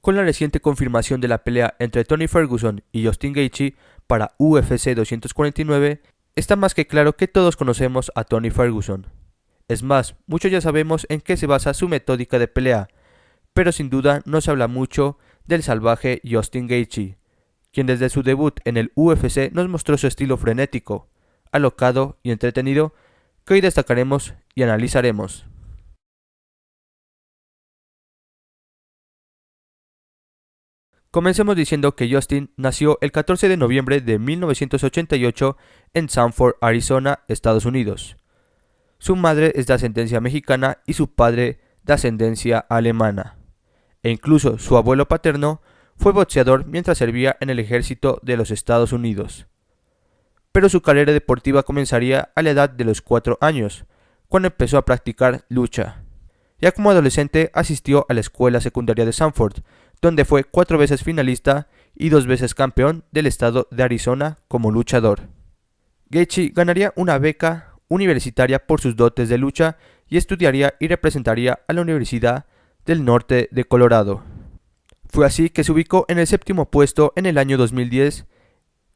Con la reciente confirmación de la pelea entre Tony Ferguson y Justin Gaethje para UFC 249, está más que claro que todos conocemos a Tony Ferguson. Es más, muchos ya sabemos en qué se basa su metódica de pelea, pero sin duda no se habla mucho del salvaje Justin Gaethje, quien desde su debut en el UFC nos mostró su estilo frenético, alocado y entretenido, que hoy destacaremos y analizaremos. Comencemos diciendo que Justin nació el 14 de noviembre de 1988 en Sanford, Arizona, Estados Unidos. Su madre es de ascendencia mexicana y su padre de ascendencia alemana. E incluso su abuelo paterno fue boxeador mientras servía en el ejército de los Estados Unidos. Pero su carrera deportiva comenzaría a la edad de los 4 años, cuando empezó a practicar lucha. Ya como adolescente asistió a la escuela secundaria de Sanford, donde fue 4 veces finalista y 2 veces campeón del estado de Arizona como luchador. Gaethje ganaría una beca universitaria por sus dotes de lucha y estudiaría y representaría a la Universidad del Norte de Colorado. Fue así que se ubicó en el 7º puesto en el año 2010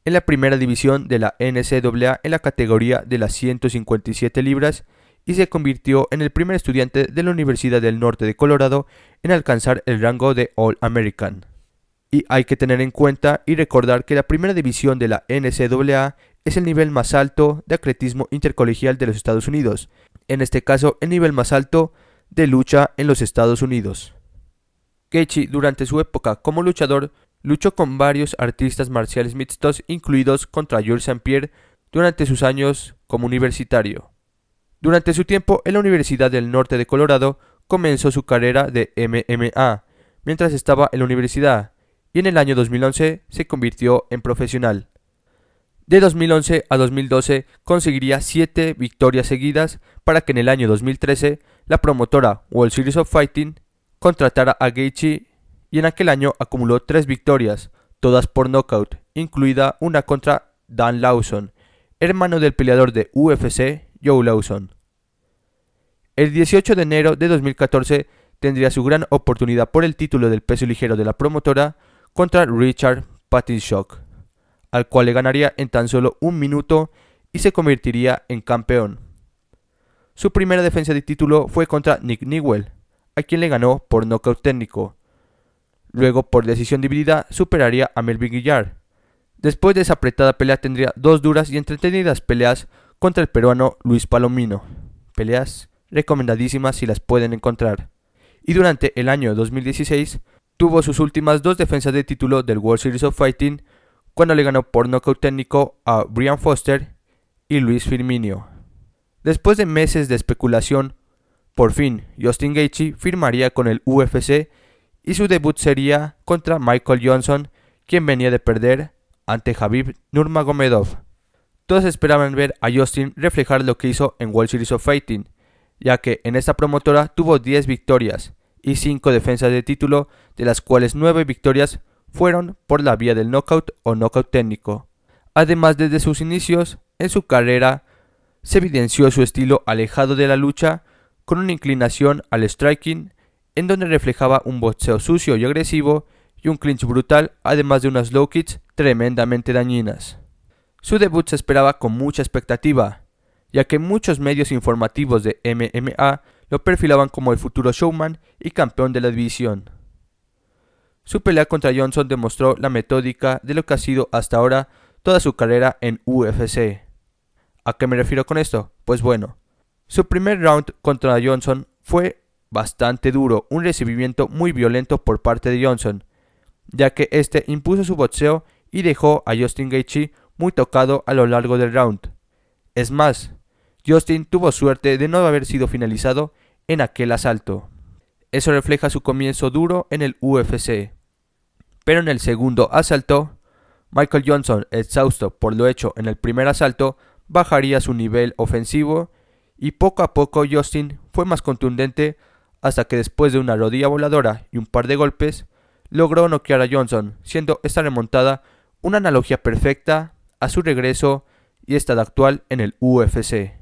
en la primera división de la NCAA en la categoría de las 157 libras y se convirtió en el primer estudiante de la Universidad del Norte de Colorado en alcanzar el rango de All-American. Y hay que tener en cuenta y recordar que la primera división de la NCAA es el nivel más alto de atletismo intercolegial de los Estados Unidos, en este caso el nivel más alto de lucha en los Estados Unidos. Gaethje durante su época como luchador luchó con varios artistas marciales mixtos, incluidos contra Georges St-Pierre durante sus años como universitario. Durante su tiempo en la Universidad del Norte de Colorado comenzó su carrera de MMA mientras estaba en la universidad y en el año 2011 se convirtió en profesional. De 2011 a 2012 conseguiría 7 victorias seguidas para que en el año 2013 la promotora World Series of Fighting contratara a Gaethje y en aquel año acumuló 3 victorias, todas por nocaut, incluida una contra Dan Lawson, hermano del peleador de UFC Joe Lawson. El 18 de enero de 2014 tendría su gran oportunidad por el título del peso ligero de la promotora contra Richard Pattinson, al cual le ganaría en tan solo 1 minuto y se convertiría en campeón. Su primera defensa de título fue contra Nick Newell, a quien le ganó por nocaut técnico. Luego, por decisión dividida, superaría a Melvin Guillard. Después de esa apretada pelea tendría 2 duras y entretenidas peleas contra el peruano Luis Palomino. Peleas recomendadísimas si las pueden encontrar. Y durante el año 2016 tuvo sus últimas 2 defensas de título del World Series of Fighting cuando le ganó por nocaut técnico a Brian Foster y Luis Firmino. Después de meses de especulación, por fin Justin Gaethje firmaría con el UFC y su debut sería contra Michael Johnson, quien venía de perder ante Khabib Nurmagomedov. Todos esperaban ver a Justin reflejar lo que hizo en World Series of Fighting, ya que en esta promotora tuvo 10 victorias y 5 defensas de título, de las cuales 9 victorias fueron por la vía del knockout o knockout técnico. Además, desde sus inicios en su carrera se evidenció su estilo alejado de la lucha, con una inclinación al striking, en donde reflejaba un boxeo sucio y agresivo y un clinch brutal, además de unas low kicks tremendamente dañinas. Su debut se esperaba con mucha expectativa, ya que muchos medios informativos de MMA lo perfilaban como el futuro showman y campeón de la división. Su pelea contra Johnson demostró la metódica de lo que ha sido hasta ahora toda su carrera en UFC. ¿A qué me refiero con esto? Pues bueno, su primer round contra Johnson fue bastante duro, un recibimiento muy violento por parte de Johnson, ya que este impuso su boxeo y dejó a Justin Gaethje muy tocado a lo largo del round. Es más, Justin tuvo suerte de no haber sido finalizado en aquel asalto. Eso refleja su comienzo duro en el UFC. Pero en el segundo asalto, Michael Johnson, exhausto por lo hecho en el primer asalto, bajaría su nivel ofensivo y poco a poco Justin fue más contundente hasta que después de una rodilla voladora y un par de golpes, logró noquear a Johnson, siendo esta remontada una analogía perfecta a su regreso y estado actual en el UFC.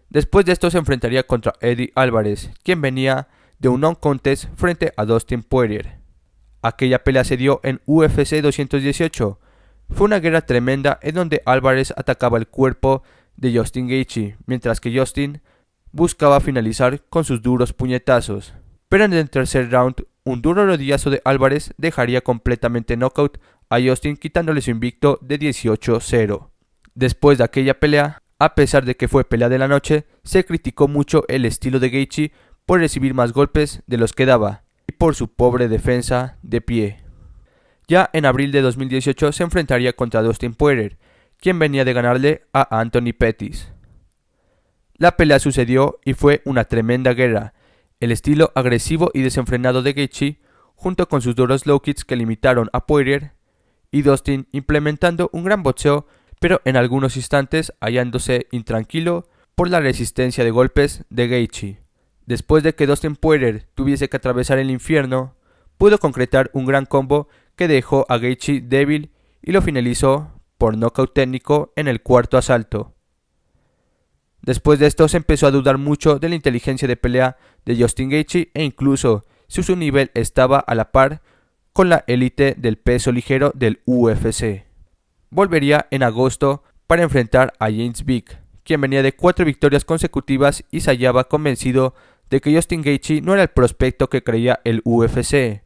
Después de esto se enfrentaría contra Eddie Álvarez, quien venía de un non-contest frente a Dustin Poirier. Aquella pelea se dio en UFC 218. Fue una guerra tremenda en donde Álvarez atacaba el cuerpo de Justin Gaethje, mientras que Justin buscaba finalizar con sus duros puñetazos. Pero en el tercer round, un duro rodillazo de Álvarez dejaría completamente knockout a Justin, quitándole su invicto de 18-0. Después de aquella pelea, a pesar de que fue pelea de la noche, se criticó mucho el estilo de Gaethje por recibir más golpes de los que daba y por su pobre defensa de pie. Ya en abril de 2018 se enfrentaría contra Dustin Poirier, quien venía de ganarle a Anthony Pettis. La pelea sucedió y fue una tremenda guerra. El estilo agresivo y desenfrenado de Gaethje, junto con sus duros low kicks que limitaron a Poirier, y Dustin implementando un gran boxeo, pero en algunos instantes hallándose intranquilo por la resistencia de golpes de Gaethje. Después de que Dustin Poirier tuviese que atravesar el infierno, pudo concretar un gran combo que dejó a Gaethje débil y lo finalizó por nocaut técnico en el cuarto asalto. Después de esto se empezó a dudar mucho de la inteligencia de pelea de Justin Gaethje e incluso si su nivel estaba a la par con la élite del peso ligero del UFC. Volvería en agosto para enfrentar a James Vick, quien venía de 4 victorias consecutivas y se hallaba convencido de que Justin Gaethje no era el prospecto que creía el UFC.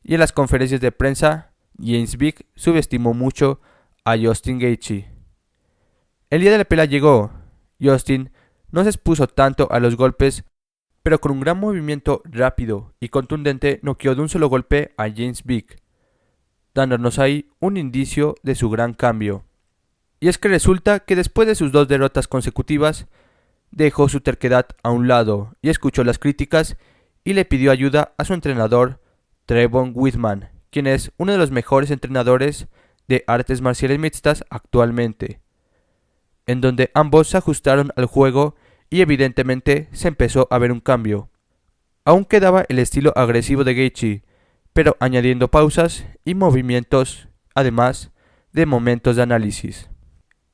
Y en las conferencias de prensa, James Vick subestimó mucho a Justin Gaethje. El día de la pelea llegó. Justin no se expuso tanto a los golpes, pero con un gran movimiento rápido y contundente noqueó de un solo golpe a James Vick, dándonos ahí un indicio de su gran cambio. Y es que resulta que después de sus 2 derrotas consecutivas, dejó su terquedad a un lado y escuchó las críticas y le pidió ayuda a su entrenador Trevon Wittman, quien es uno de los mejores entrenadores de artes marciales mixtas actualmente, en donde ambos se ajustaron al juego y evidentemente se empezó a ver un cambio. Aún quedaba el estilo agresivo de Gaethje, pero añadiendo pausas y movimientos, además de momentos de análisis.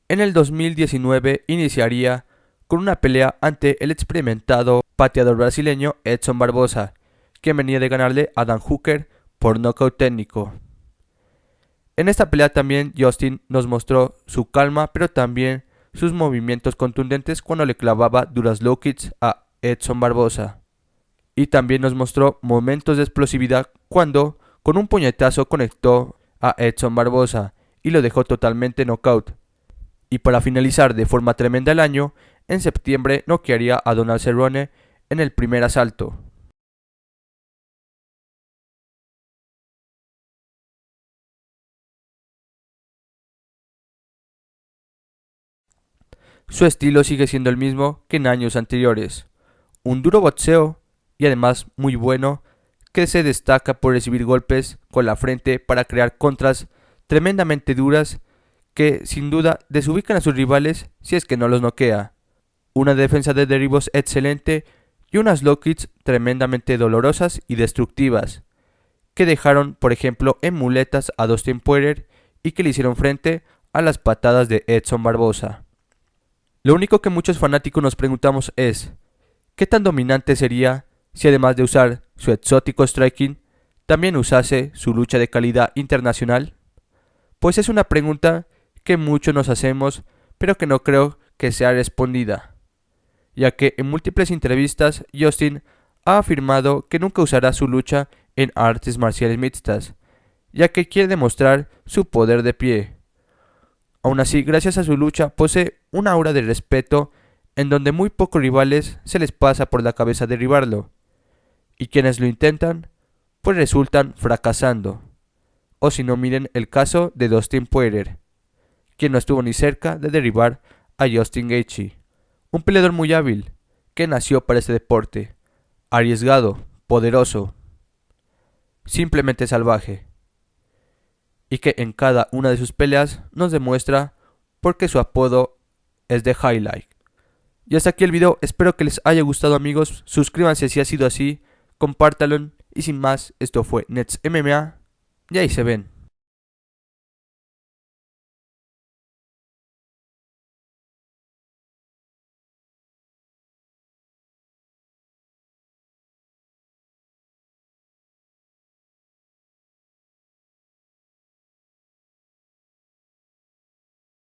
En el 2019 iniciaría con una pelea ante el experimentado pateador brasileño Edson Barbosa, quien venía de ganarle a Dan Hooker por nocaut técnico. En esta pelea también Justin nos mostró su calma, pero también sus movimientos contundentes cuando le clavaba duras low kicks a Edson Barbosa. Y también nos mostró momentos de explosividad cuando con un puñetazo conectó a Edson Barbosa y lo dejó totalmente knockout. Y para finalizar de forma tremenda el año, en septiembre noquearía a Donald Cerrone en el primer asalto. Su estilo sigue siendo el mismo que en años anteriores, un duro boxeo y además muy bueno, que se destaca por recibir golpes con la frente para crear contras tremendamente duras que sin duda desubican a sus rivales si es que no los noquea. Una defensa de derribos excelente y unas low kicks tremendamente dolorosas y destructivas, que dejaron por ejemplo en muletas a Dustin Poirier y que le hicieron frente a las patadas de Edson Barbosa. Lo único que muchos fanáticos nos preguntamos es, ¿qué tan dominante sería si además de usar su exótico striking, también usase su lucha de calidad internacional? Pues es una pregunta que muchos nos hacemos, pero que no creo que sea respondida, ya que en múltiples entrevistas Justin ha afirmado que nunca usará su lucha en artes marciales mixtas, ya que quiere demostrar su poder de pie. Aún así, gracias a su lucha, posee una aura de respeto en donde muy pocos rivales se les pasa por la cabeza derribarlo, y quienes lo intentan, pues resultan fracasando. O si no, miren el caso de Dustin Poirier, quien no estuvo ni cerca de derribar a Justin Gaethje, un peleador muy hábil, que nació para este deporte, arriesgado, poderoso, simplemente salvaje, y que en cada una de sus peleas nos demuestra por qué su apodo es The Highlight. Y hasta aquí el video, espero que les haya gustado amigos, suscríbanse si ha sido así, compártanlo y sin más, esto fue Nets MMA y ahí se ven.